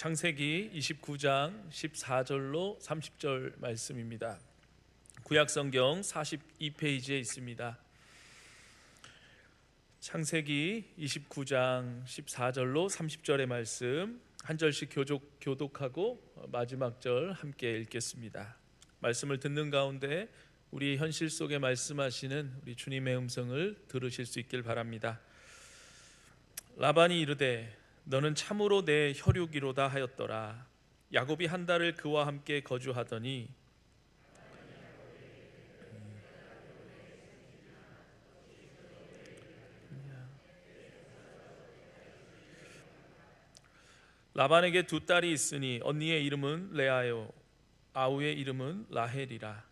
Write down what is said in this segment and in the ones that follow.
창세기 29장 14절로 30절 말씀입니다. 구약성경 42페이지에 있습니다. 창세기 29장 14절로 30절의 말씀 한 절씩 교독하고 마지막 절 함께 읽겠습니다. 말씀을 듣는 가운데 우리 현실 속에 말씀하시는 우리 주님의 음성을 들으실 수 있길 바랍니다. 라반이 이르되 너는 참으로 내 혈육이로다 하였더라. 야곱이 한 달을 그와 함께 거주하더니 라반에게 두 딸이 있으니 언니의 이름은 레아요 아우의 이름은 라헬이라.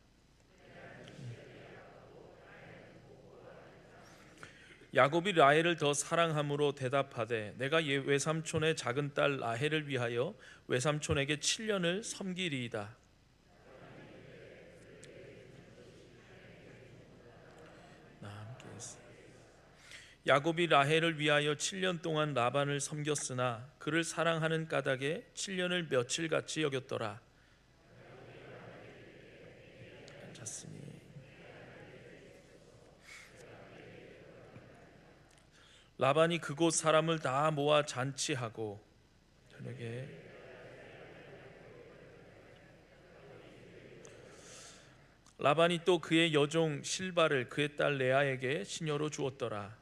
야곱이 라헬을 더 사랑함으로 대답하되 내가 외삼촌의 작은 딸 라헬을 위하여 외삼촌에게 7년을 섬기리이다. 야곱이 라헬을 위하여 7년 동안 라반을 섬겼으나 그를 사랑하는 까닭에 7년을 며칠같이 여겼더라. 앉았으니 라반이 그곳 사람을 다 모아 잔치하고 저녁에 라반이 또 그의 여종 실바를 그의 딸 레아에게 시녀로 주었더라.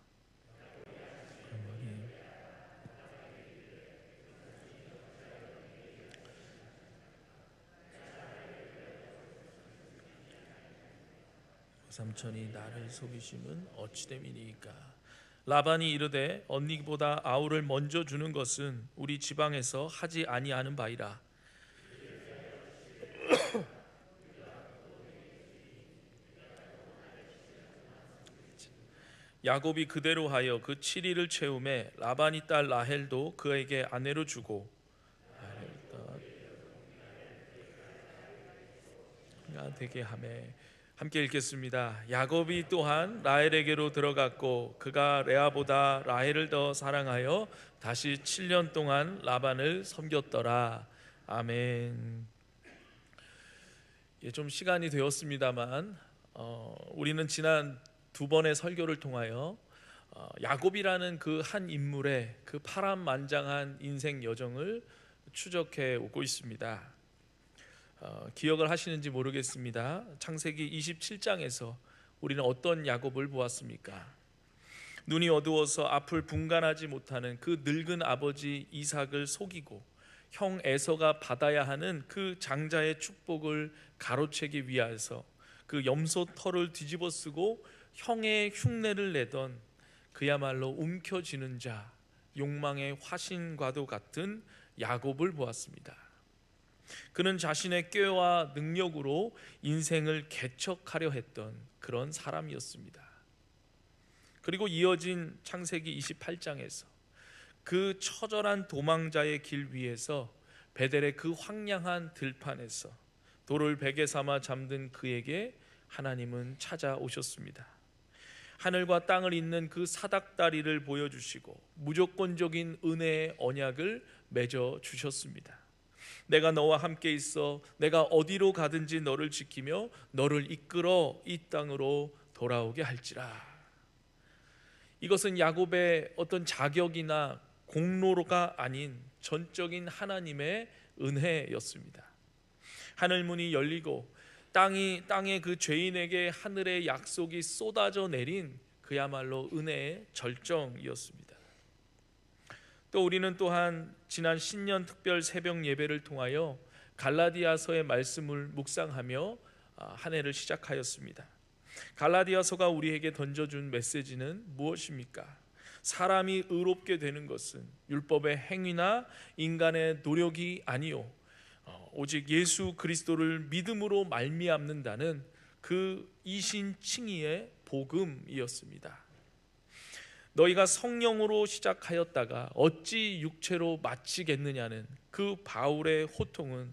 삼촌이 나를 속이심은 어찌됨이니까. 라반이 이르되 언니보다 아우를 먼저 주는 것은 우리 지방에서 하지 아니하는 바이라. 야곱이 그대로 하여 그 7일을 채우매 라반이 딸 라헬도 그에게 아내로 주고 되게 하매. 함께 읽겠습니다. 야곱이 또한 라헬에게로 들어갔고 그가 레아보다 라헬을 더 사랑하여 다시 7년 동안 라반을 섬겼더라. 아멘. 좀 시간이 되었습니다만 우리는 지난 두 번의 설교를 통하여 야곱이라는 그 한 인물의 그 파란만장한 인생 여정을 추적해 오고 있습니다. 기억을 하시는지 모르겠습니다. 창세기 27장에서 우리는 어떤 야곱을 보았습니까? 눈이 어두워서 앞을 분간하지 못하는 그 늙은 아버지 이삭을 속이고 형 에서가 받아야 하는 그 장자의 축복을 가로채기 위해서 그 염소 털을 뒤집어 쓰고 형의 흉내를 내던 그야말로 움켜쥐는 자, 욕망의 화신과도 같은 야곱을 보았습니다. 그는 자신의 꾀와 능력으로 인생을 개척하려 했던 그런 사람이었습니다. 그리고 이어진 창세기 28장에서 그 처절한 도망자의 길 위에서 베델의 그 황량한 들판에서 돌을 베개 삼아 잠든 그에게 하나님은 찾아오셨습니다. 하늘과 땅을 잇는 그 사닥다리를 보여주시고 무조건적인 은혜의 언약을 맺어 주셨습니다. 내가 너와 함께 있어 내가 어디로 가든지 너를 지키며 너를 이끌어 이 땅으로 돌아오게 할지라. 이것은 야곱의 어떤 자격이나 공로가 아닌 전적인 하나님의 은혜였습니다. 하늘문이 열리고 땅에 그 죄인에게 하늘의 약속이 쏟아져 내린 그야말로 은혜의 절정이었습니다. 또 우리는 또한 지난 신년 특별 새벽 예배를 통하여 갈라디아서의 말씀을 묵상하며 한 해를 시작하였습니다. 갈라디아서가 우리에게 던져준 메시지는 무엇입니까? 사람이 의롭게 되는 것은 율법의 행위나 인간의 노력이 아니요 오직 예수 그리스도를 믿음으로 말미암는다는 그 이신칭의의 복음이었습니다. 너희가 성령으로 시작하였다가 어찌 육체로 마치겠느냐는 그 바울의 호통은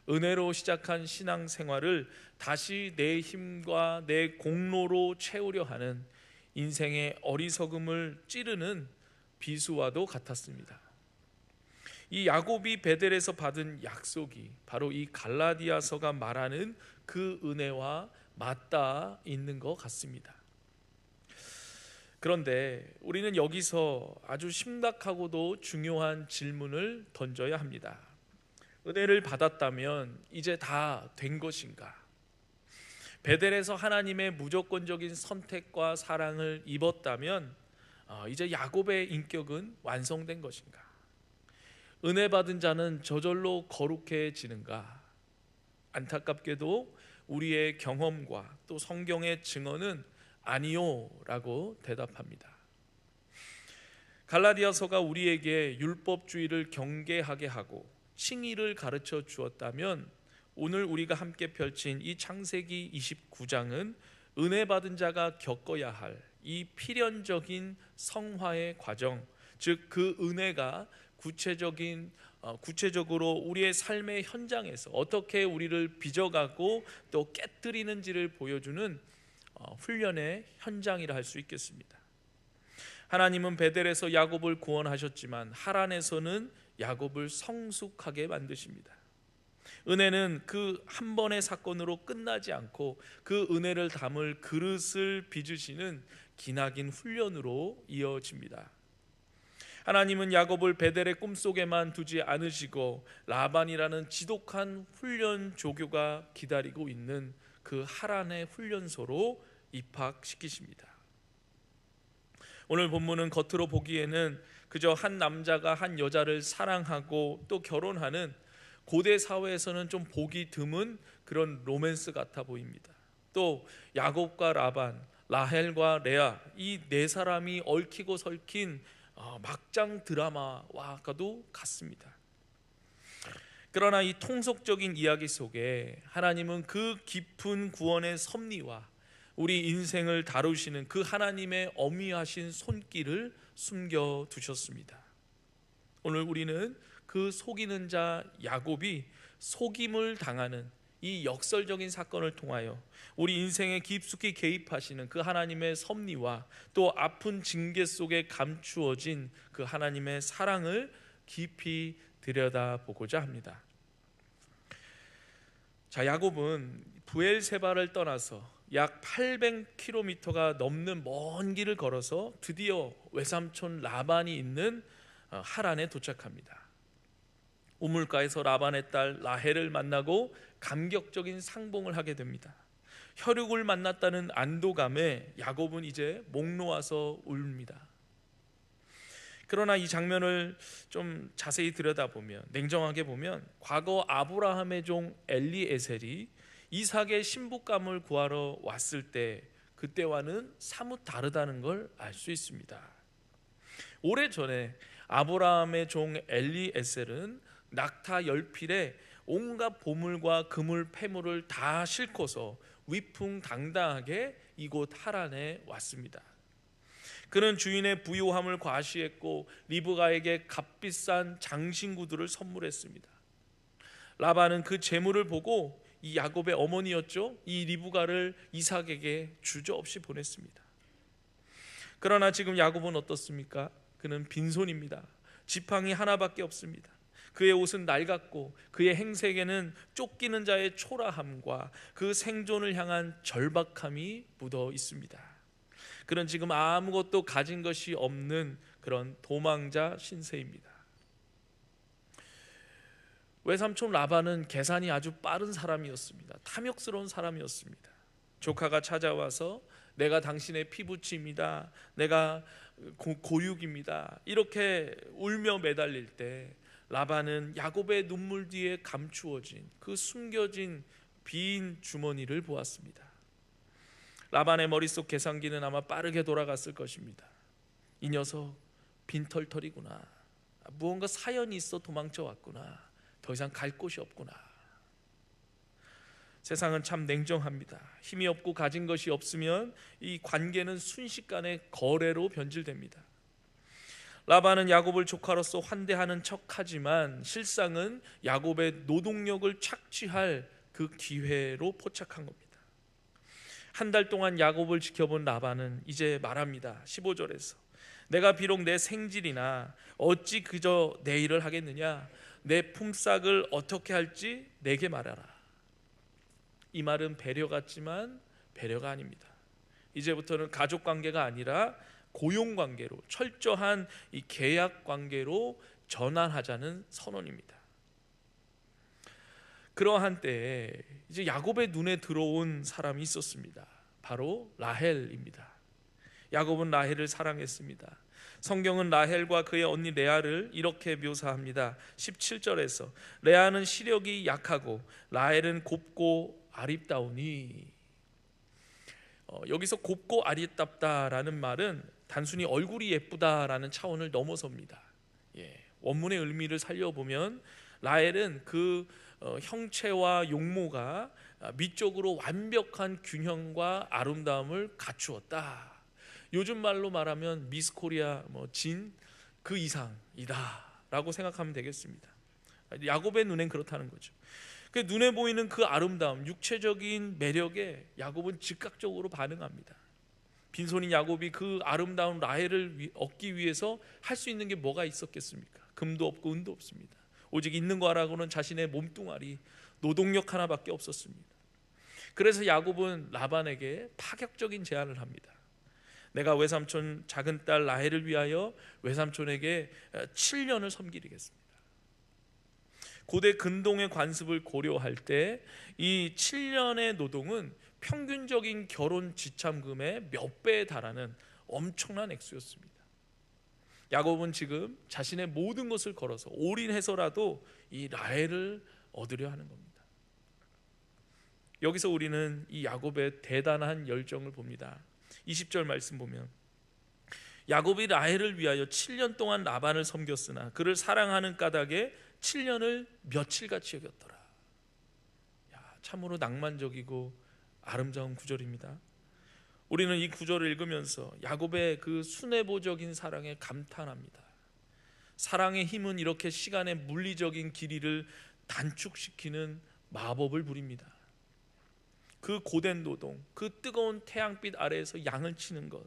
은혜로 시작한 신앙생활을 다시 내 힘과 내 공로로 채우려 하는 인생의 어리석음을 찌르는 비수와도 같았습니다. 이 야곱이 베델에서 받은 약속이 바로 이 갈라디아서가 말하는 그 은혜와 맞닿아 있는 것 같습니다. 그런데 우리는 여기서 아주 심각하고도 중요한 질문을 던져야 합니다. 은혜를 받았다면 이제 다 된 것인가? 베델에서 하나님의 무조건적인 선택과 사랑을 입었다면 이제 야곱의 인격은 완성된 것인가? 은혜 받은 자는 저절로 거룩해지는가? 안타깝게도 우리의 경험과 또 성경의 증언은 아니요 라고 대답합니다. 갈라디아서가 우리에게 율법주의를 경계하게 하고 칭의를 가르쳐 주었다면 오늘 우리가 함께 펼친 이 창세기 29장은 은혜 받은 자가 겪어야 할 이 필연적인 성화의 과정, 즉 그 은혜가 구체적으로 우리의 삶의 현장에서 어떻게 우리를 빚어가고 또 깨뜨리는지를 보여주는 훈련의 현장이라 할 수 있겠습니다. 하나님은 베델에서 야곱을 구원하셨지만 하란에서는 야곱을 성숙하게 만드십니다. 은혜는 그 한 번의 사건으로 끝나지 않고 그 은혜를 담을 그릇을 빚으시는 기나긴 훈련으로 이어집니다. 하나님은 야곱을 베델의 꿈속에만 두지 않으시고 라반이라는 지독한 훈련 조교가 기다리고 있는 그 하란의 훈련소로 입학시키십니다. 오늘 본문은 겉으로 보기에는 그저 한 남자가 한 여자를 사랑하고 또 결혼하는 고대 사회에서는 좀 보기 드문 그런 로맨스 같아 보입니다. 또 야곱과 라반, 라헬과 레아 이 네 사람이 얽히고 설킨 막장 드라마와도 같습니다. 그러나 이 통속적인 이야기 속에 하나님은 그 깊은 구원의 섭리와 우리 인생을 다루시는 그 하나님의 어미하신 손길을 숨겨두셨습니다. 오늘 우리는 그 속이는 자 야곱이 속임을 당하는 이 역설적인 사건을 통하여 우리 인생에 깊숙이 개입하시는 그 하나님의 섭리와 또 아픈 징계 속에 감추어진 그 하나님의 사랑을 깊이 들여다보고자 합니다. 자, 야곱은 브엘세바를 떠나서 약 800km가 넘는 먼 길을 걸어서 드디어 외삼촌 라반이 있는 하란에 도착합니다. 우물가에서 라반의 딸 라헬을 만나고 감격적인 상봉을 하게 됩니다. 혈육을 만났다는 안도감에 야곱은 이제 목 놓아서 울립니다. 그러나 이 장면을 좀 자세히 들여다보면, 냉정하게 보면 과거 아브라함의 종 엘리에셀이 이삭의 신부감을 구하러 왔을 때 그때와는 사뭇 다르다는 걸 알 수 있습니다. 오래전에 아브라함의 종 엘리에셀은 낙타 열필에 온갖 보물과 그물 패물을 다 싣고서 위풍당당하게 이곳 하란에 왔습니다. 그는 주인의 부요함을 과시했고 리브가에게 값비싼 장신구들을 선물했습니다. 라반은 그 재물을 보고 이 야곱의 어머니였죠, 이 리브가를 이삭에게 주저없이 보냈습니다. 그러나 지금 야곱은 어떻습니까? 그는 빈손입니다. 지팡이 하나밖에 없습니다. 그의 옷은 낡았고 그의 행색에는 쫓기는 자의 초라함과 그 생존을 향한 절박함이 묻어 있습니다. 그는 지금 아무것도 가진 것이 없는 그런 도망자 신세입니다. 외삼촌 라반은 계산이 아주 빠른 사람이었습니다. 탐욕스러운 사람이었습니다. 조카가 찾아와서 내가 당신의 피부치입니다, 내가 고육입니다 이렇게 울며 매달릴 때 라반은 야곱의 눈물 뒤에 감추어진 그 숨겨진 빈 주머니를 보았습니다. 라반의 머릿속 계산기는 아마 빠르게 돌아갔을 것입니다. 이 녀석 빈털털이구나, 무언가 사연이 있어 도망쳐 왔구나, 더 이상 갈 곳이 없구나. 세상은 참 냉정합니다. 힘이 없고 가진 것이 없으면 이 관계는 순식간에 거래로 변질됩니다. 라반은 야곱을 조카로서 환대하는 척하지만 실상은 야곱의 노동력을 착취할 그 기회로 포착한 겁니다. 한 달 동안 야곱을 지켜본 라반은 이제 말합니다. 15절에서 내가 비록 내 생질이나 어찌 그저 내 일을 하겠느냐? 내 품삯을 어떻게 할지 내게 말하라. 이 말은 배려 같지만 배려가 아닙니다. 이제부터는 가족 관계가 아니라 고용 관계로, 철저한 이 계약 관계로 전환하자는 선언입니다. 그러한 때에 이제 야곱의 눈에 들어온 사람이 있었습니다. 바로 라헬입니다. 야곱은 라헬을 사랑했습니다. 성경은 라헬과 그의 언니 레아를 이렇게 묘사합니다. 17절에서 레아는 시력이 약하고 라헬은 곱고 아립다우니. 여기서 곱고 아리답다라는 말은 단순히 얼굴이 예쁘다라는 차원을 넘어섭니다. 원문의 의미를 살려보면 라헬은 그 형체와 용모가 미적으로 완벽한 균형과 아름다움을 갖추었다. 요즘 말로 말하면 미스 코리아 진 그 이상이다라고 생각하면 되겠습니다. 야곱의 눈엔 그렇다는 거죠. 눈에 보이는 그 아름다움, 육체적인 매력에 야곱은 즉각적으로 반응합니다. 빈손인 야곱이 그 아름다운 라헬을 얻기 위해서 할 수 있는 게 뭐가 있었겠습니까? 금도 없고 은도 없습니다. 오직 있는 거라고는 자신의 몸뚱아리, 노동력 하나밖에 없었습니다. 그래서 야곱은 라반에게 파격적인 제안을 합니다. 내가 외삼촌 작은 딸 라헬을 위하여 외삼촌에게 7년을 섬기겠습니다. 고대 근동의 관습을 고려할 때 이 7년의 노동은 평균적인 결혼 지참금의 몇 배에 달하는 엄청난 액수였습니다. 야곱은 지금 자신의 모든 것을 걸어서 올인해서라도 이 라헬을 얻으려 하는 겁니다. 여기서 우리는 이 야곱의 대단한 열정을 봅니다. 20절 말씀 보면 야곱이 라헬을 위하여 7년 동안 라반을 섬겼으나 그를 사랑하는 까닭에 7년을 며칠같이 여겼더라. 참으로 낭만적이고 아름다운 구절입니다. 우리는 이 구절을 읽으면서 야곱의 그 순애보적인 사랑에 감탄합니다. 사랑의 힘은 이렇게 시간의 물리적인 길이를 단축시키는 마법을 부립니다. 그 고된 노동, 그 뜨거운 태양빛 아래에서 양을 치는 것,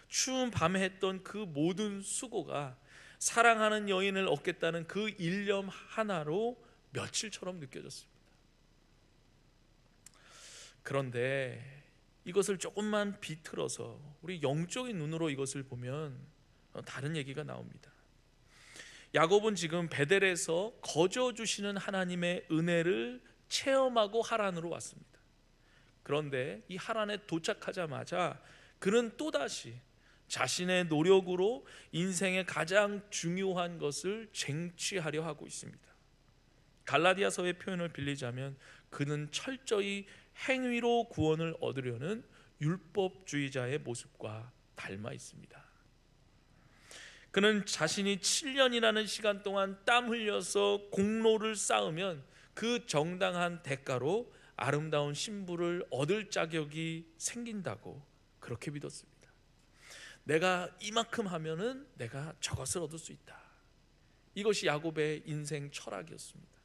추운 밤에 했던 그 모든 수고가 사랑하는 여인을 얻겠다는 그 일념 하나로 며칠처럼 느껴졌습니다. 그런데 이것을 조금만 비틀어서 우리 영적인 눈으로 이것을 보면 다른 얘기가 나옵니다. 야곱은 지금 베델에서 거저 주시는 하나님의 은혜를 체험하고 하란으로 왔습니다. 그런데 이 하란에 도착하자마자 그는 또다시 자신의 노력으로 인생의 가장 중요한 것을 쟁취하려 하고 있습니다. 갈라디아서의 표현을 빌리자면 그는 철저히 행위로 구원을 얻으려는 율법주의자의 모습과 닮아 있습니다. 그는 자신이 7년이라는 시간 동안 땀 흘려서 공로를 쌓으면 그 정당한 대가로 아름다운 신부를 얻을 자격이 생긴다고 그렇게 믿었습니다. 내가 이만큼 하면은 내가 저것을 얻을 수 있다. 이것이 야곱의 인생 철학이었습니다.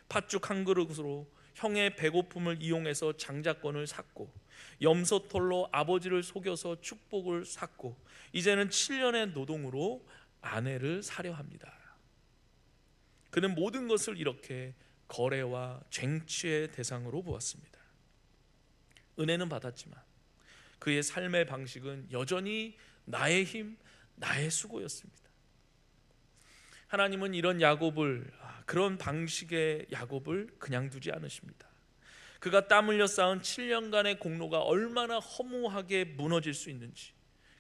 팥죽 한 그릇으로 형의 배고픔을 이용해서 장자권을 샀고 염소털로 아버지를 속여서 축복을 샀고 이제는 7년의 노동으로 아내를 사려 합니다. 그는 모든 것을 이렇게 거래와 쟁취의 대상으로 보았습니다. 은혜는 받았지만 그의 삶의 방식은 여전히 나의 힘, 나의 수고였습니다. 하나님은 이런 야곱을, 그런 방식의 야곱을 그냥 두지 않으십니다. 그가 땀 흘려 쌓은 7년간의 공로가 얼마나 허무하게 무너질 수 있는지,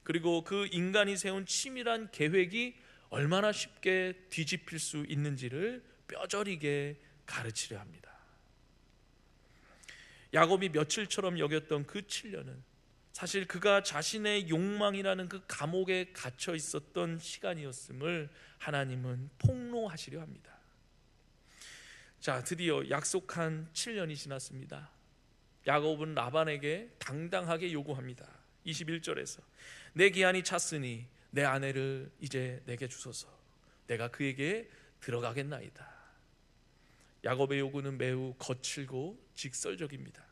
그리고 그 인간이 세운 치밀한 계획이 얼마나 쉽게 뒤집힐 수 있는지를 뼈저리게 가르치려 합니다. 야곱이 며칠처럼 여겼던 그 7년은 사실 그가 자신의 욕망이라는 그 감옥에 갇혀 있었던 시간이었음을 하나님은 폭로하시려 합니다. 자, 드디어 약속한 7년이 지났습니다. 야곱은 라반에게 당당하게 요구합니다. 21절에서 내 기한이 찼으니 내 아내를 이제 내게 주소서. 내가 그에게 들어가겠나이다. 야곱의 요구는 매우 거칠고 직설적입니다.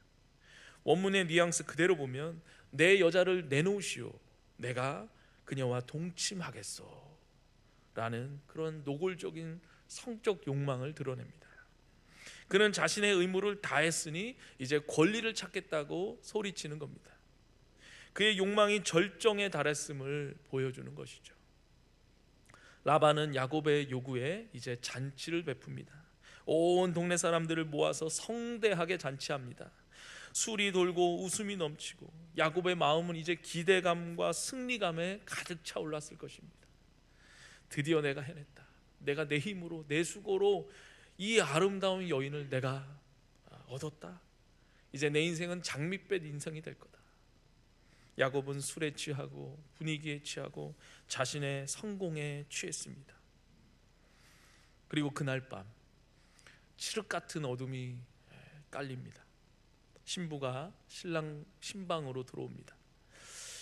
원문의 뉘앙스 그대로 보면 내 여자를 내놓으시오. 내가 그녀와 동침하겠소 라는 그런 노골적인 성적 욕망을 드러냅니다. 그는 자신의 의무를 다했으니 이제 권리를 찾겠다고 소리치는 겁니다. 그의 욕망이 절정에 달했음을 보여주는 것이죠. 라반은 야곱의 요구에 이제 잔치를 베풉니다. 온 동네 사람들을 모아서 성대하게 잔치합니다. 술이 돌고 웃음이 넘치고 야곱의 마음은 이제 기대감과 승리감에 가득 차올랐을 것입니다. 드디어 내가 해냈다. 내가 내 힘으로 내 수고로 이 아름다운 여인을 내가 얻었다. 이제 내 인생은 장밋빛 인생이 될 거다. 야곱은 술에 취하고 분위기에 취하고 자신의 성공에 취했습니다. 그리고 그날 밤 칠흑 같은 어둠이 깔립니다. 신부가 신랑 신방으로 들어옵니다.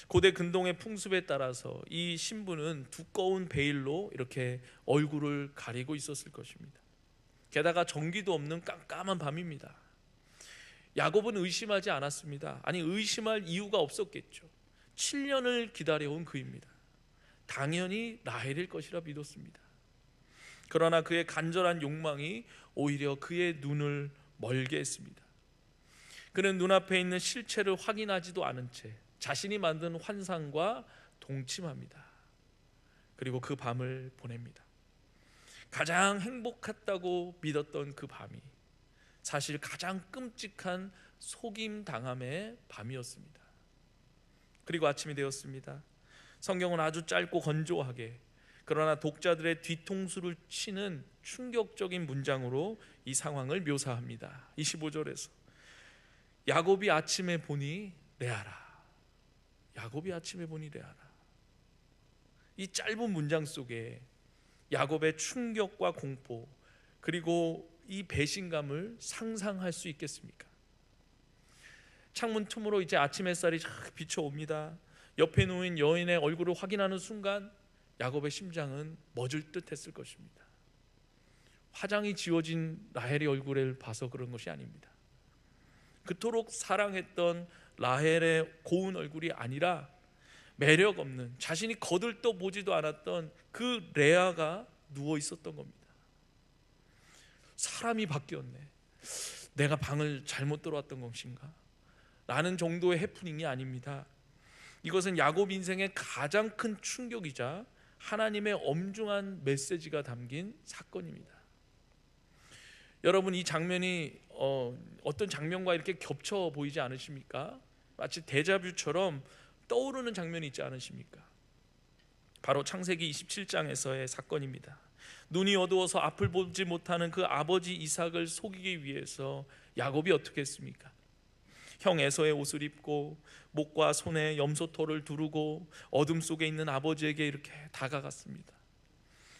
고대 근동의 풍습에 따라서 이 신부는 두꺼운 베일로 이렇게 얼굴을 가리고 있었을 것입니다. 게다가 전기도 없는 깜깜한 밤입니다. 야곱은 의심하지 않았습니다. 아니, 의심할 이유가 없었겠죠. 7년을 기다려온 그입니다. 당연히 라헬일 것이라 믿었습니다. 그러나 그의 간절한 욕망이 오히려 그의 눈을 멀게 했습니다. 그는 눈앞에 있는 실체를 확인하지도 않은 채 자신이 만든 환상과 동침합니다. 그리고 그 밤을 보냅니다. 가장 행복했다고 믿었던 그 밤이 사실 가장 끔찍한 속임 당함의 밤이었습니다. 그리고 아침이 되었습니다. 성경은 아주 짧고 건조하게, 그러나 독자들의 뒤통수를 치는 충격적인 문장으로 이 상황을 묘사합니다. 25절에서 야곱이 아침에 보니 레아라. 야곱이 아침에 보니 레아라. 이 짧은 문장 속에 야곱의 충격과 공포, 그리고 이 배신감을 상상할 수 있겠습니까? 창문 틈으로 이제 아침 햇살이 비춰옵니다. 옆에 누운 여인의 얼굴을 확인하는 순간 야곱의 심장은 멎을 듯 했을 것입니다. 화장이 지워진 라헬의 얼굴을 봐서 그런 것이 아닙니다. 그토록 사랑했던 라헬의 고운 얼굴이 아니라 매력 없는, 자신이 거들떠 보지도 않았던 그 레아가 누워 있었던 겁니다. 사람이 바뀌었네. 내가 방을 잘못 들어왔던 것인가? 라는 정도의 해프닝이 아닙니다. 이것은 야곱 인생의 가장 큰 충격이자 하나님의 엄중한 메시지가 담긴 사건입니다. 여러분, 이 장면이 어떤 장면과 이렇게 겹쳐 보이지 않으십니까? 마치 데자뷰처럼 떠오르는 장면이 있지 않으십니까? 바로 창세기 27장에서의 사건입니다. 눈이 어두워서 앞을 보지 못하는 그 아버지 이삭을 속이기 위해서 야곱이 어떻게 했습니까? 형 에서의 옷을 입고 목과 손에 염소털을 두르고 어둠 속에 있는 아버지에게 이렇게 다가갔습니다.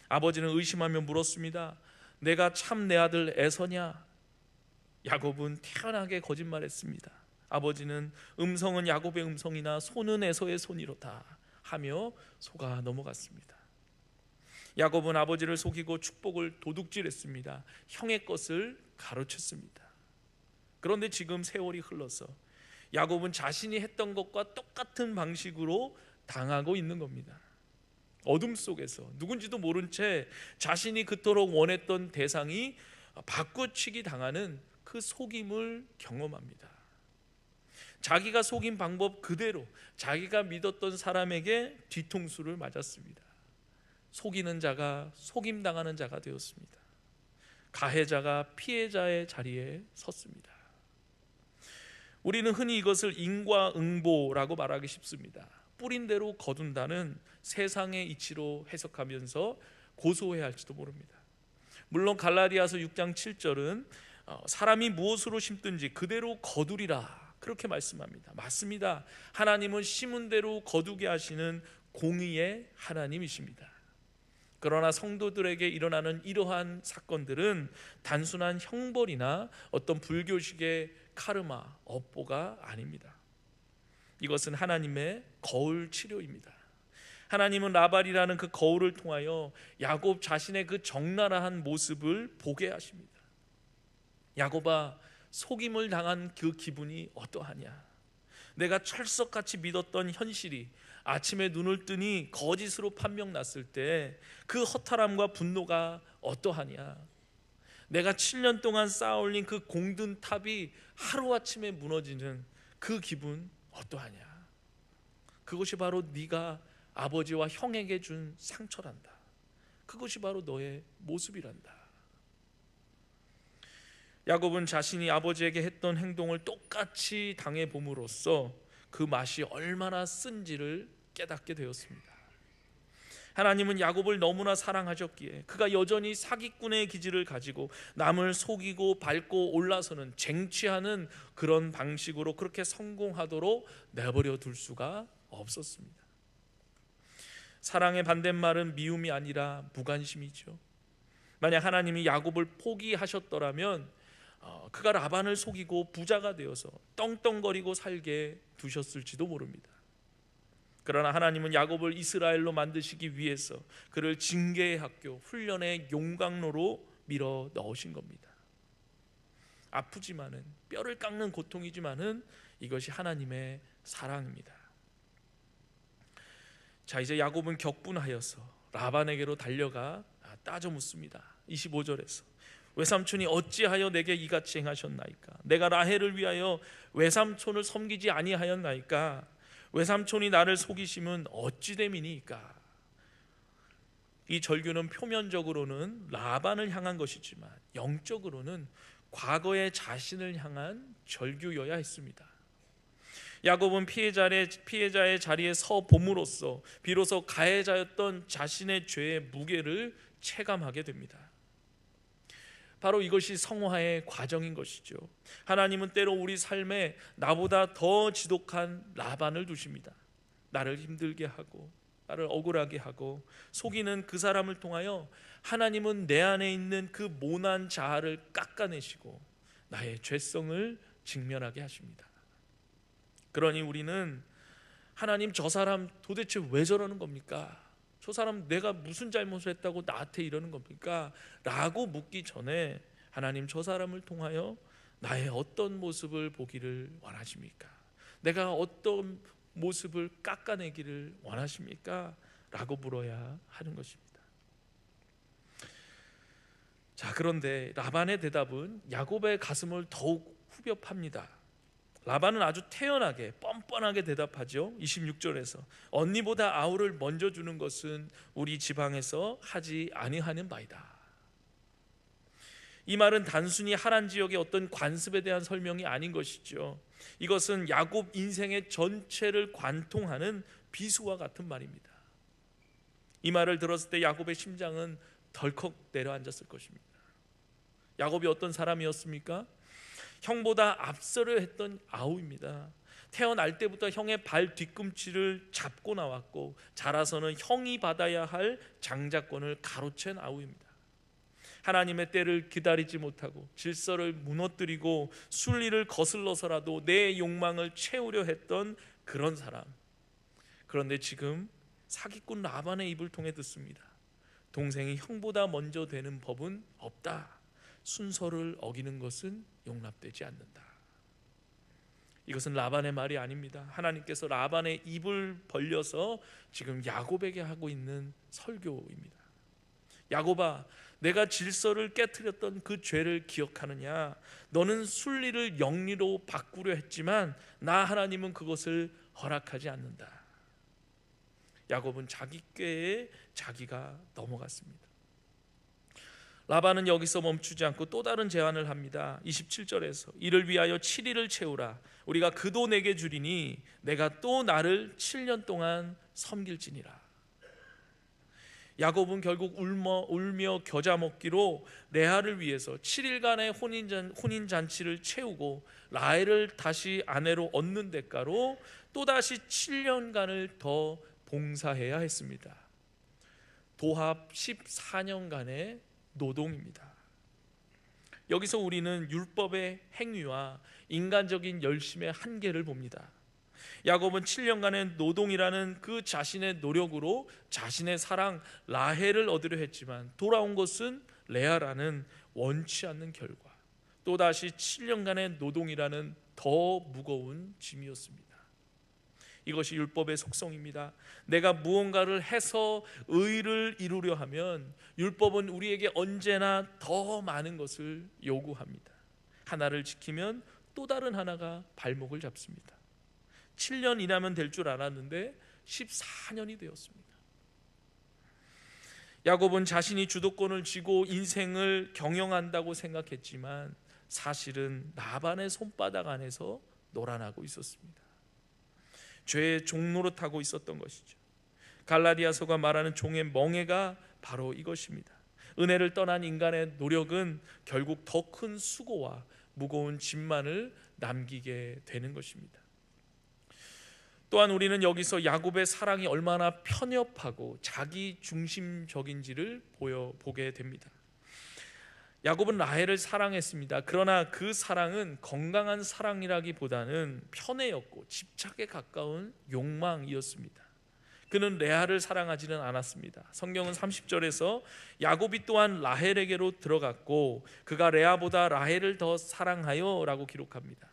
아버지는 의심하며 물었습니다. 내가 참 내 아들 에서냐? 야곱은 태연하게 거짓말했습니다. 아버지는 음성은 야곱의 음성이나 손은 에서의 손이로다 하며 속아 넘어갔습니다. 야곱은 아버지를 속이고 축복을 도둑질했습니다. 형의 것을 가로챘습니다. 그런데 지금 세월이 흘러서 야곱은 자신이 했던 것과 똑같은 방식으로 당하고 있는 겁니다. 어둠 속에서 누군지도 모른 채 자신이 그토록 원했던 대상이 바꿔치기 당하는 그 속임을 경험합니다. 자기가 속인 방법 그대로 자기가 믿었던 사람에게 뒤통수를 맞았습니다. 속이는 자가 속임당하는 자가 되었습니다. 가해자가 피해자의 자리에 섰습니다. 우리는 흔히 이것을 인과응보라고 말하기 쉽습니다. 뿌린 대로 거둔다는 세상의 이치로 해석하면서 고소해야 할지도 모릅니다. 물론 갈라디아서 6장 7절은 사람이 무엇으로 심든지 그대로 거두리라 그렇게 말씀합니다. 맞습니다. 하나님은 심은 대로 거두게 하시는 공의의 하나님이십니다. 그러나 성도들에게 일어나는 이러한 사건들은 단순한 형벌이나 어떤 불교식의 카르마, 업보가 아닙니다. 이것은 하나님의 거울 치료입니다. 하나님은 라발이라는 그 거울을 통하여 야곱 자신의 그 적나라한 모습을 보게 하십니다. 야곱아, 속임을 당한 그 기분이 어떠하냐? 내가 철석같이 믿었던 현실이 아침에 눈을 뜨니 거짓으로 판명 났을 때 그 허탈함과 분노가 어떠하냐. 내가 7년 동안 쌓아올린 그 공든 탑이 하루아침에 무너지는 그 기분 어떠하냐. 그것이 바로 네가 아버지와 형에게 준 상처란다. 그것이 바로 너의 모습이란다. 야곱은 자신이 아버지에게 했던 행동을 똑같이 당해봄으로써 그 맛이 얼마나 쓴지를 깨닫게 되었습니다. 하나님은 야곱을 너무나 사랑하셨기에 그가 여전히 사기꾼의 기질을 가지고 남을 속이고 밟고 올라서는 쟁취하는 그런 방식으로 그렇게 성공하도록 내버려 둘 수가 없었습니다. 사랑의 반대말은 미움이 아니라 무관심이죠. 만약 하나님이 야곱을 포기하셨더라면 그가 라반을 속이고 부자가 되어서 떵떵거리고 살게 두셨을지도 모릅니다. 그러나 하나님은 야곱을 이스라엘로 만드시기 위해서 그를 징계의 학교, 훈련의 용광로로 밀어 넣으신 겁니다. 아프지만은, 뼈를 깎는 고통이지만은 이것이 하나님의 사랑입니다. 자, 이제 야곱은 격분하여서 라반에게로 달려가 따져 묻습니다. 25절에서 외삼촌이 어찌하여 내게 이같이 행하셨나이까? 내가 라헬을 위하여 외삼촌을 섬기지 아니하였나이까? 외삼촌이 나를 속이심은 어찌 됨이니까? 이 절규는 표면적으로는 라반을 향한 것이지만 영적으로는 과거의 자신을 향한 절규여야 했습니다. 야곱은 피해자의 자리에 서 봄으로써 비로소 가해자였던 자신의 죄의 무게를 체감하게 됩니다. 바로 이것이 성화의 과정인 것이죠. 하나님은 때로 우리 삶에 나보다 더 지독한 라반을 두십니다. 나를 힘들게 하고 나를 억울하게 하고 속이는 그 사람을 통하여 하나님은 내 안에 있는 그 모난 자아를 깎아내시고 나의 죄성을 직면하게 하십니다. 그러니 우리는 하나님, 저 사람 도대체 왜 저러는 겁니까? 저 사람 내가 무슨 잘못을 했다고 나한테 이러는 겁니까? 라고 묻기 전에 하나님, 저 사람을 통하여 나의 어떤 모습을 보기를 원하십니까? 내가 어떤 모습을 깎아내기를 원하십니까? 라고 물어야 하는 것입니다. 자, 그런데 라반의 대답은 야곱의 가슴을 더욱 후벼 팝니다. 라반은 아주 태연하게 뻔뻔하게 대답하죠. 26절에서 언니보다 아우를 먼저 주는 것은 우리 지방에서 하지 아니하는 바이다. 이 말은 단순히 하란 지역의 어떤 관습에 대한 설명이 아닌 것이죠. 이것은 야곱 인생의 전체를 관통하는 비수와 같은 말입니다. 이 말을 들었을 때 야곱의 심장은 덜컥 내려앉았을 것입니다. 야곱이 어떤 사람이었습니까? 형보다 앞서려 했던 아우입니다. 태어날 때부터 형의 발 뒤꿈치를 잡고 나왔고 자라서는 형이 받아야 할 장자권을 가로챈 아우입니다. 하나님의 때를 기다리지 못하고 질서를 무너뜨리고 순리를 거슬러서라도 내 욕망을 채우려 했던 그런 사람. 그런데 지금 사기꾼 라반의 입을 통해 듣습니다. 동생이 형보다 먼저 되는 법은 없다. 순서를 어기는 것은 용납되지 않는다. 이것은 라반의 말이 아닙니다. 하나님께서 라반의 입을 벌려서 지금 야곱에게 하고 있는 설교입니다. 야곱아, 내가 질서를 깨트렸던 그 죄를 기억하느냐? 너는 순리를 영리로 바꾸려 했지만 나 하나님은 그것을 허락하지 않는다. 야곱은 자기 꾀에 자기가 넘어갔습니다. 라반은 여기서 멈추지 않고 또 다른 제안을 합니다. 27절에서 이를 위하여 7일을 채우라. 우리가 그도 내게 주리니 내가 또 나를 7년 동안 섬길지니라. 야곱은 결국 울며 겨자 먹기로 레아를 위해서 7일간의 혼인잔치를 채우고 라헬을 다시 아내로 얻는 대가로 또다시 7년간을 더 봉사해야 했습니다. 도합 14년간의 노동입니다. 여기서 우리는 율법의 행위와 인간적인 열심의 한계를 봅니다. 야곱은 7년간의 노동이라는 그 자신의 노력으로 자신의 사랑 라헬을 얻으려 했지만 돌아온 것은 레아라는 원치 않는 결과, 또다시 7년간의 노동이라는 더 무거운 짐이었습니다. 이것이 율법의 속성입니다. 내가 무언가를 해서 의를 이루려 하면 율법은 우리에게 언제나 더 많은 것을 요구합니다. 하나를 지키면 또 다른 하나가 발목을 잡습니다. 7년 일하면 될 줄 알았는데 14년이 되었습니다. 야곱은 자신이 주도권을 쥐고 인생을 경영한다고 생각했지만 사실은 라반의 손바닥 안에서 놀아나고 있었습니다. 죄의 종노릇하고 있었던 것이죠. 갈라디아서가 말하는 종의 멍에가 바로 이것입니다. 은혜를 떠난 인간의 노력은 결국 더 큰 수고와 무거운 짐만을 남기게 되는 것입니다. 또한 우리는 여기서 야곱의 사랑이 얼마나 편협하고 자기 중심적인지를 보게 됩니다. 야곱은 라헬을 사랑했습니다. 그러나 그 사랑은 건강한 사랑이라기보다는 편애였고 집착에 가까운 욕망이었습니다. 그는 레아를 사랑하지는 않았습니다. 성경은 30절에서 야곱이 또한 라헬에게로 들어갔고 그가 레아보다 라헬을 더 사랑하여 라고 기록합니다.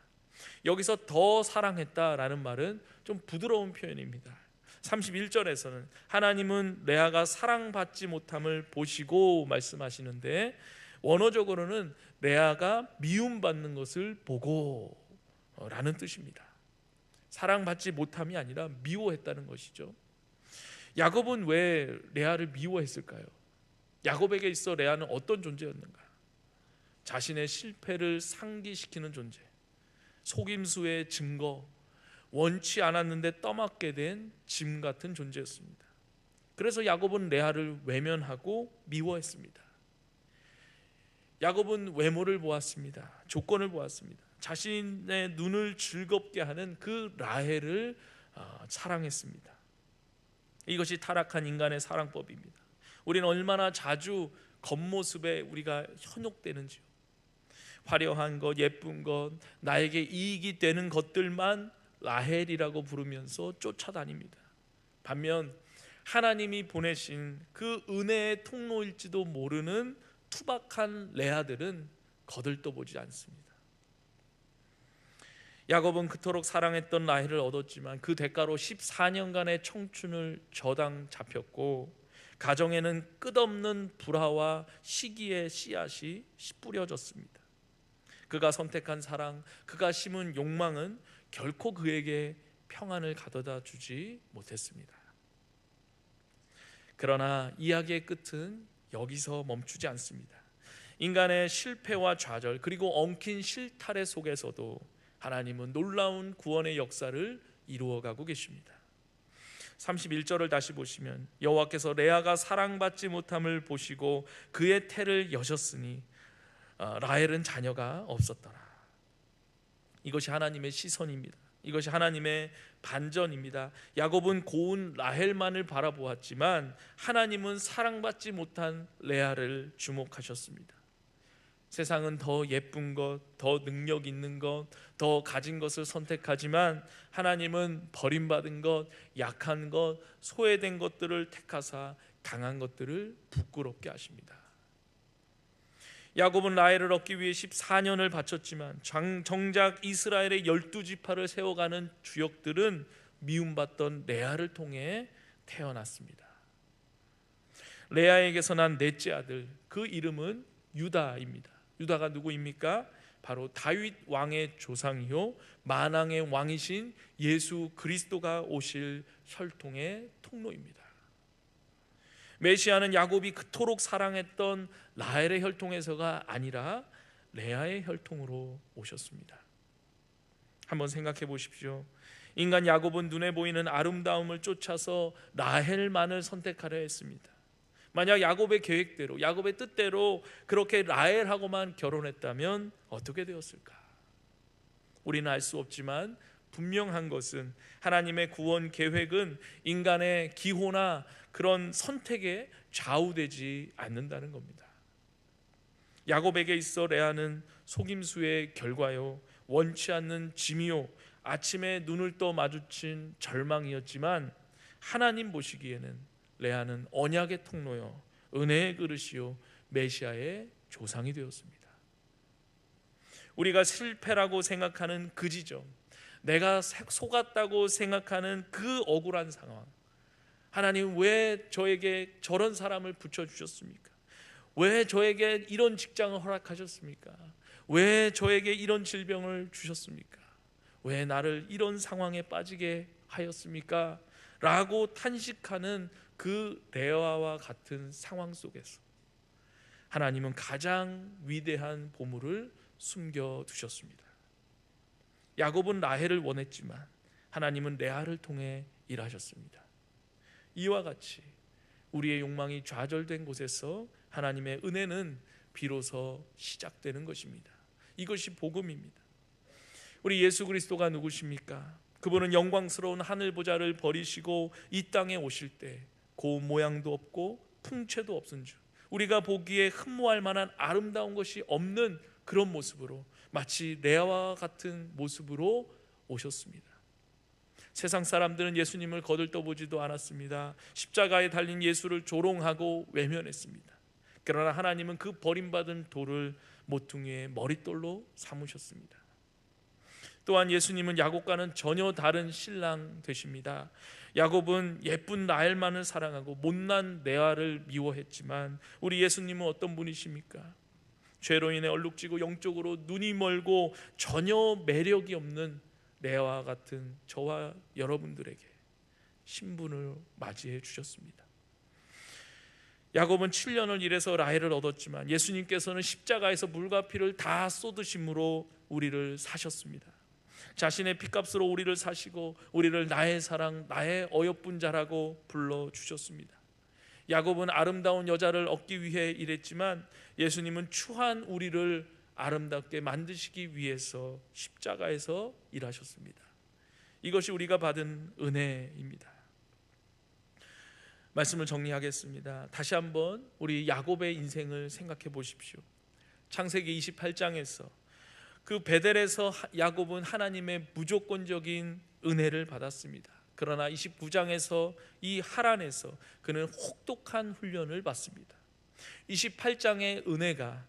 여기서 더 사랑했다라는 말은 좀 부드러운 표현입니다. 31절에서는 하나님은 레아가 사랑받지 못함을 보시고 말씀하시는데 원어적으로는 레아가 미움받는 것을 보고 라는 뜻입니다. 사랑받지 못함이 아니라 미워했다는 것이죠. 야곱은 왜 레아를 미워했을까요? 야곱에게 있어 레아는 어떤 존재였는가? 자신의 실패를 상기시키는 존재, 속임수의 증거, 원치 않았는데 떠맡게 된 짐 같은 존재였습니다. 그래서 야곱은 레아를 외면하고 미워했습니다. 야곱은 외모를 보았습니다. 조건을 보았습니다. 자신의 눈을 즐겁게 하는 그 라헬을 사랑했습니다. 이것이 타락한 인간의 사랑법입니다. 우리는 얼마나 자주 겉모습에 우리가 현혹되는지요. 화려한 것, 예쁜 것, 나에게 이익이 되는 것들만 라헬이라고 부르면서 쫓아다닙니다. 반면 하나님이 보내신 그 은혜의 통로일지도 모르는 투박한 레아들은 거들떠보지 않습니다. 야곱은 그토록 사랑했던 라헬을 얻었지만 그 대가로 14년간의 청춘을 저당 잡혔고 가정에는 끝없는 불화와 시기의 씨앗이 뿌려졌습니다. 그가 선택한 사랑, 그가 심은 욕망은 결코 그에게 평안을 가져다 주지 못했습니다. 그러나 이야기의 끝은 여기서 멈추지 않습니다. 인간의 실패와 좌절 그리고 엉킨 실타래 속에서도 하나님은 놀라운 구원의 역사를 이루어가고 계십니다. 31절을 다시 보시면 여호와께서 레아가 사랑받지 못함을 보시고 그의 태를 여셨으니 라헬은 자녀가 없었더라. 이것이 하나님의 시선입니다. 이것이 하나님의 반전입니다. 야곱은 고운 라헬만을 바라보았지만 하나님은 사랑받지 못한 레아를 주목하셨습니다. 세상은 더 예쁜 것, 더 능력 있는 것, 더 가진 것을 선택하지만 하나님은 버림받은 것, 약한 것, 소외된 것들을 택하사 강한 것들을 부끄럽게 하십니다. 야곱은 라헬을 얻기 위해 14년을 바쳤지만 정작 이스라엘의 12지파를 세워가는 주역들은 미움받던 레아를 통해 태어났습니다. 레아에게서 난 넷째 아들, 그 이름은 유다입니다. 유다가 누구입니까? 바로 다윗 왕의 조상이요 만왕의 왕이신 예수 그리스도가 오실 혈통의 통로입니다. 메시아는 야곱이 그토록 사랑했던 라헬의 혈통에서가 아니라 레아의 혈통으로 오셨습니다. 한번 생각해 보십시오. 인간 야곱은 눈에 보이는 아름다움을 쫓아서 라헬만을 선택하려 했습니다. 만약 야곱의 계획대로, 야곱의 뜻대로 그렇게 라헬하고만 결혼했다면 어떻게 되었을까? 우리는 알 수 없지만 분명한 것은 하나님의 구원 계획은 인간의 기호나 그런 선택에 좌우되지 않는다는 겁니다. 야곱에게 있어 레아는 속임수의 결과요, 원치 않는 짐이요, 아침에 눈을 떠 마주친 절망이었지만 하나님 보시기에는 레아는 언약의 통로요, 은혜의 그릇이요, 메시아의 조상이 되었습니다. 우리가 실패라고 생각하는 그 지점, 내가 속았다고 생각하는 그 억울한 상황, 하나님 왜 저에게 저런 사람을 붙여주셨습니까? 왜 저에게 이런 직장을 허락하셨습니까? 왜 저에게 이런 질병을 주셨습니까? 왜 나를 이런 상황에 빠지게 하였습니까? 라고 탄식하는 그 레아와 같은 상황 속에서 하나님은 가장 위대한 보물을 숨겨두셨습니다. 야곱은 라헬을 원했지만 하나님은 레아를 통해 일하셨습니다. 이와 같이 우리의 욕망이 좌절된 곳에서 하나님의 은혜는 비로소 시작되는 것입니다. 이것이 복음입니다. 우리 예수 그리스도가 누구십니까? 그분은 영광스러운 하늘 보좌를 버리시고 이 땅에 오실 때 고운 모양도 없고 풍채도 없은 주, 우리가 보기에 흠모할 만한 아름다운 것이 없는 그런 모습으로, 마치 레아와 같은 모습으로 오셨습니다. 세상 사람들은 예수님을 거들떠보지도 않았습니다. 십자가에 달린 예수를 조롱하고 외면했습니다. 그러나 하나님은 그 버림받은 돌을 모퉁이의 머릿돌로 삼으셨습니다. 또한 예수님은 야곱과는 전혀 다른 신랑 되십니다. 야곱은 예쁜 라헬만을 사랑하고 못난 레아를 미워했지만 우리 예수님은 어떤 분이십니까? 죄로 인해 얼룩지고 영적으로 눈이 멀고 전혀 매력이 없는 레아와 같은 저와 여러분들에게 신분을 맞이해 주셨습니다. 야곱은 7년을 일해서 라헬을 얻었지만 예수님께서는 십자가에서 물과 피를 다 쏟으심으로 우리를 사셨습니다. 자신의 피값으로 우리를 사시고 우리를 나의 사랑, 나의 어여쁜 자라고 불러주셨습니다. 야곱은 아름다운 여자를 얻기 위해 일했지만 예수님은 추한 우리를 아름답게 만드시기 위해서 십자가에서 일하셨습니다. 이것이 우리가 받은 은혜입니다. 말씀을 정리하겠습니다. 다시 한번 우리 야곱의 인생을 생각해 보십시오. 창세기 28장에서 그 베델에서 야곱은 하나님의 무조건적인 은혜를 받았습니다. 그러나 29장에서 이 하란에서 그는 혹독한 훈련을 받습니다. 28장의 은혜가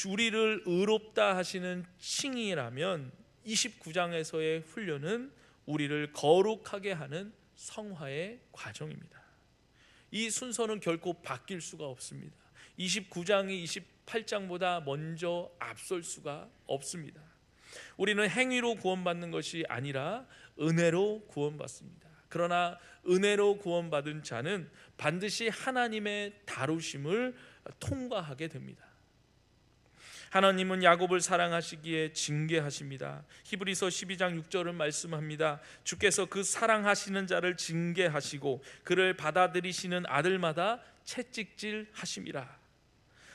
우리를 의롭다 하시는 칭의라면 29장에서의 훈련은 우리를 거룩하게 하는 성화의 과정입니다. 이 순서는 결코 바뀔 수가 없습니다. 29장이 28장보다 먼저 앞설 수가 없습니다. 우리는 행위로 구원받는 것이 아니라 은혜로 구원받습니다. 그러나 은혜로 구원받은 자는 반드시 하나님의 다루심을 통과하게 됩니다. 하나님은 야곱을 사랑하시기에 징계하십니다. 히브리서 12장 6절은 말씀합니다. 주께서 그 사랑하시는 자를 징계하시고 그를 받아들이시는 아들마다 채찍질하심이라.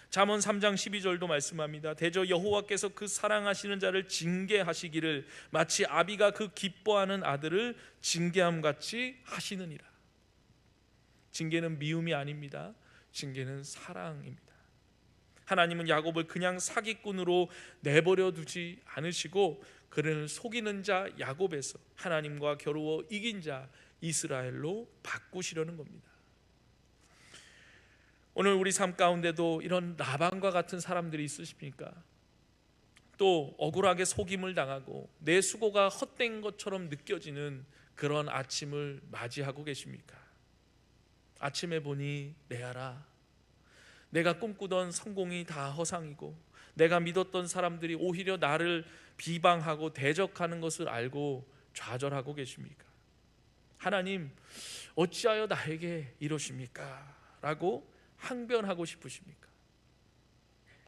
잠언 3장 12절도 말씀합니다. 대저 여호와께서 그 사랑하시는 자를 징계하시기를 마치 아비가 그 기뻐하는 아들을 징계함같이 하시느니라. 징계는 미움이 아닙니다. 징계는 사랑입니다. 하나님은 야곱을 그냥 사기꾼으로 내버려 두지 않으시고 그를 속이는 자 야곱에서 하나님과 겨루어 이긴 자 이스라엘로 바꾸시려는 겁니다. 오늘 우리 삶 가운데도 이런 라반과 같은 사람들이 있으십니까? 또 억울하게 속임을 당하고 내 수고가 헛된 것처럼 느껴지는 그런 아침을 맞이하고 계십니까? 아침에 보니 레아라, 내가 꿈꾸던 성공이 다 허상이고 내가 믿었던 사람들이 오히려 나를 비방하고 대적하는 것을 알고 좌절하고 계십니까? 하나님, 어찌하여 나에게 이러십니까? 라고 항변하고 싶으십니까?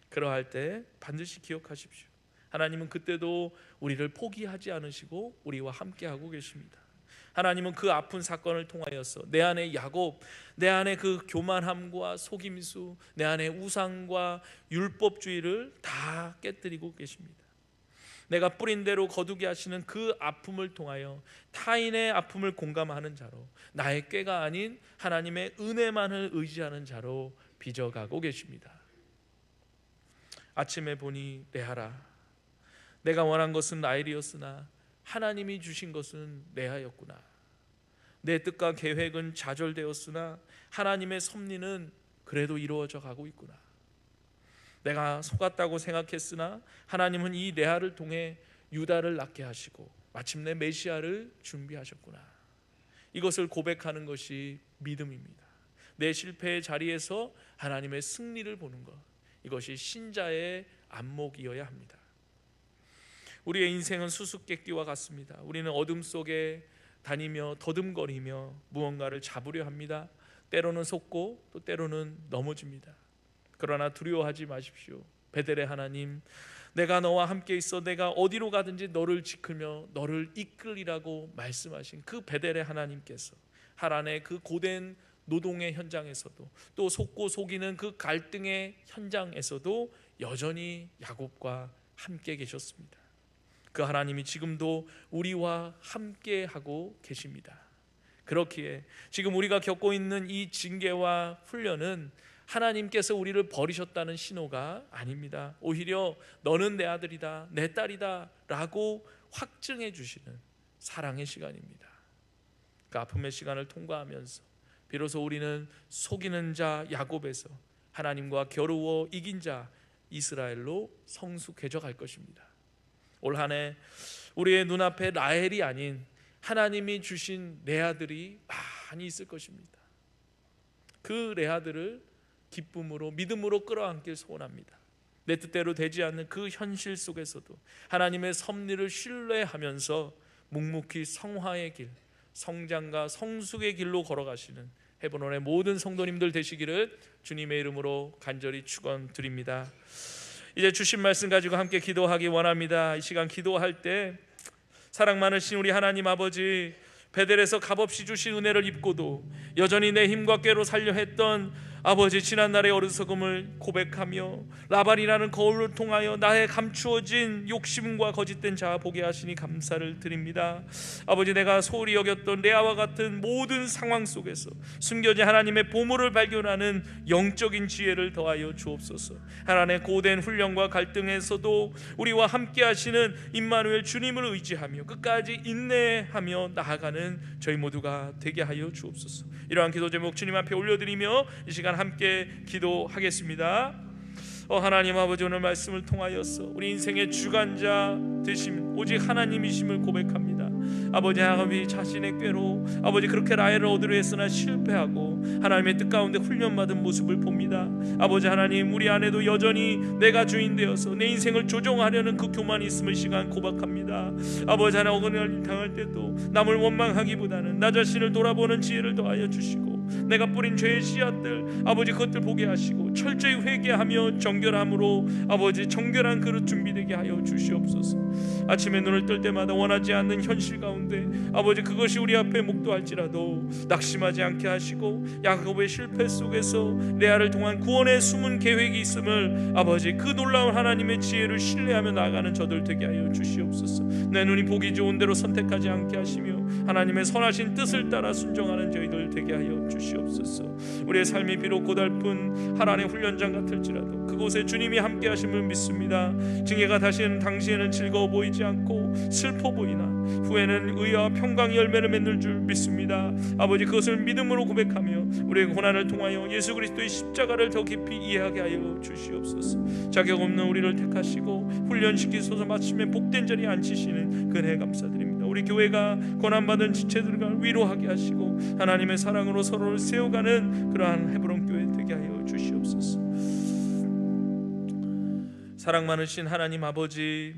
그러할 때 반드시 기억하십시오. 하나님은 그때도 우리를 포기하지 않으시고 우리와 함께하고 계십니다. 하나님은 그 아픈 사건을 통하여서 내 안에 야곱, 내 안에 그 교만함과 속임수, 내 안에 우상과 율법주의를 다 깨뜨리고 계십니다. 내가 뿌린 대로 거두게 하시는 그 아픔을 통하여 타인의 아픔을 공감하는 자로, 나의 꾀가 아닌 하나님의 은혜만을 의지하는 자로 빚어가고 계십니다. 아침에 보니 레아라, 내가 원한 것은 라헬이었으나 하나님이 주신 것은 레아였구나. 내 뜻과 계획은 좌절되었으나 하나님의 섭리는 그래도 이루어져 가고 있구나. 내가 속았다고 생각했으나 하나님은 이 레아를 통해 유다를 낳게 하시고 마침내 메시아를 준비하셨구나. 이것을 고백하는 것이 믿음입니다. 내 실패의 자리에서 하나님의 승리를 보는 것, 이것이 신자의 안목이어야 합니다. 우리의 인생은 수수께끼와 같습니다. 우리는 어둠 속에 다니며 더듬거리며 무언가를 잡으려 합니다. 때로는 속고 또 때로는 넘어집니다. 그러나 두려워하지 마십시오. 베델의 하나님, 내가 너와 함께 있어 내가 어디로 가든지 너를 지키며 너를 이끌리라고 말씀하신 그 베델의 하나님께서 하란의 그 고된 노동의 현장에서도, 또 속고 속이는 그 갈등의 현장에서도 여전히 야곱과 함께 계셨습니다. 그 하나님이 지금도 우리와 함께 하고 계십니다. 그렇기에 지금 우리가 겪고 있는 이 징계와 훈련은 하나님께서 우리를 버리셨다는 신호가 아닙니다. 오히려 너는 내 아들이다, 내 딸이다 라고 확증해 주시는 사랑의 시간입니다. 그 아픔의 시간을 통과하면서 비로소 우리는 속이는 자 야곱에서 하나님과 겨루어 이긴 자 이스라엘로 성숙해져 갈 것입니다. 올 한 해 우리의 눈앞에 라헬이 아닌 하나님이 주신 레아들이 많이 있을 것입니다. 그 레아들을 기쁨으로 믿음으로 끌어안길 소원합니다. 내 뜻대로 되지 않는 그 현실 속에서도 하나님의 섭리를 신뢰하면서 묵묵히 성화의 길, 성장과 성숙의 길로 걸어가시는 헤브론의 모든 성도님들 되시기를 주님의 이름으로 간절히 축원드립니다. 이제 주신 말씀 가지고 함께 기도하기 원합니다. 이 시간 기도할 때 사랑 많으신 우리 하나님 아버지, 베델에서 값없이 주신 은혜를 입고도 여전히 내 힘과 꾀로 살려 했던 아버지 지난날의 어리석음을 고백하며 라반이라는 거울을 통하여 나의 감추어진 욕심과 거짓된 자아 보게 하시니 감사를 드립니다. 아버지, 내가 소홀히 여겼던 레아와 같은 모든 상황 속에서 숨겨진 하나님의 보물을 발견하는 영적인 지혜를 더하여 주옵소서. 하나님의 고된 훈련과 갈등에서도 우리와 함께 하시는 임마누엘 주님을 의지하며 끝까지 인내하며 나아가는 저희 모두가 되게 하여 주옵소서. 이러한 기도 제목 주님 앞에 올려드리며 이 시간 함께 기도하겠습니다. 하나님 아버지, 오늘 말씀을 통하여서 우리 인생의 주관자 되심 오직 하나님이심을 고백합니다. 아버지, 하나님이 자신의 꾀로 아버지 그렇게 라헬을 얻으려 했으나 실패하고 하나님의 뜻 가운데 훈련받은 모습을 봅니다. 아버지 하나님, 우리 안에도 여전히 내가 주인 되어서 내 인생을 조종하려는 그 교만이 있음을 시간 고백합니다. 아버지 하나님, 어느 당할 때도 남을 원망하기보다는 나 자신을 돌아보는 지혜를 더하여 주시고 내가 뿌린 죄의 씨앗들 아버지 그것들 보게 하시고 철저히 회개하며 정결함으로 아버지 정결한 그릇 준비되게 하여 주시옵소서. 아침에 눈을 뜰 때마다 원하지 않는 현실 가운데 아버지 그것이 우리 앞에 목도할지라도 낙심하지 않게 하시고 야곱의 실패 속에서 레아를 통한 구원의 숨은 계획이 있음을 아버지 그 놀라운 하나님의 지혜를 신뢰하며 나아가는 저들 되게 하여 주시옵소서. 내 눈이 보기 좋은 대로 선택하지 않게 하시며 하나님의 선하신 뜻을 따라 순종하는 저희들 되게 하여 주시옵소서. 우리의 삶이 비록 고달픈 하나님의 훈련장 같을지라도 그곳에 주님이 함께 하심을 믿습니다. 징계가 다시는 당시에는 즐거워 보이지 않고 슬퍼 보이나 후에는 의와 평강의 열매를 맺는 줄 믿습니다. 아버지, 그것을 믿음으로 고백하며 우리의 고난을 통하여 예수 그리스도의 십자가를 더 깊이 이해하게 하여 주시옵소서. 자격 없는 우리를 택하시고 훈련시키소서 마침내 복된 자리에 앉히시는 그 은혜 감사드립니다. 우리 교회가 고난받은 지체들을 위로하게 하시고 하나님의 사랑으로 서로를 세워가는 그러한 헤브론 교회 되게 하여 주시옵소서. 사랑 많으신 하나님 아버지,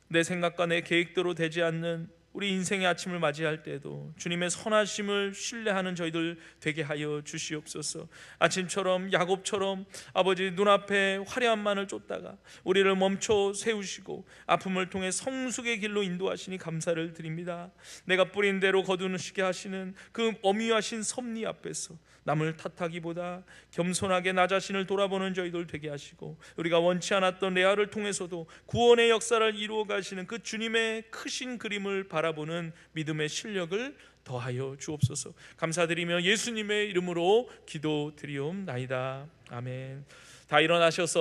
내 생각과 내 계획대로 되지 않는 우리 인생의 아침을 맞이할 때도 주님의 선하심을 신뢰하는 저희들 되게 하여 주시옵소서. 아침처럼 야곱처럼 아버지 눈앞에 화려함만을 쫓다가 우리를 멈춰 세우시고 아픔을 통해 성숙의 길로 인도하시니 감사를 드립니다. 내가 뿌린 대로 거두시게 하시는 그 엄위하신 섭리 앞에서 남을 탓하기보다 겸손하게 나 자신을 돌아보는 저희들 되게 하시고 우리가 원치 않았던 레아를 통해서도 구원의 역사를 이루어 가시는 그 주님의 크신 그림을 바라보는 믿음의 실력을 더하여 주옵소서. 감사드리며 예수님의 이름으로 기도드리옵나이다. 아멘. 다 일어나셔서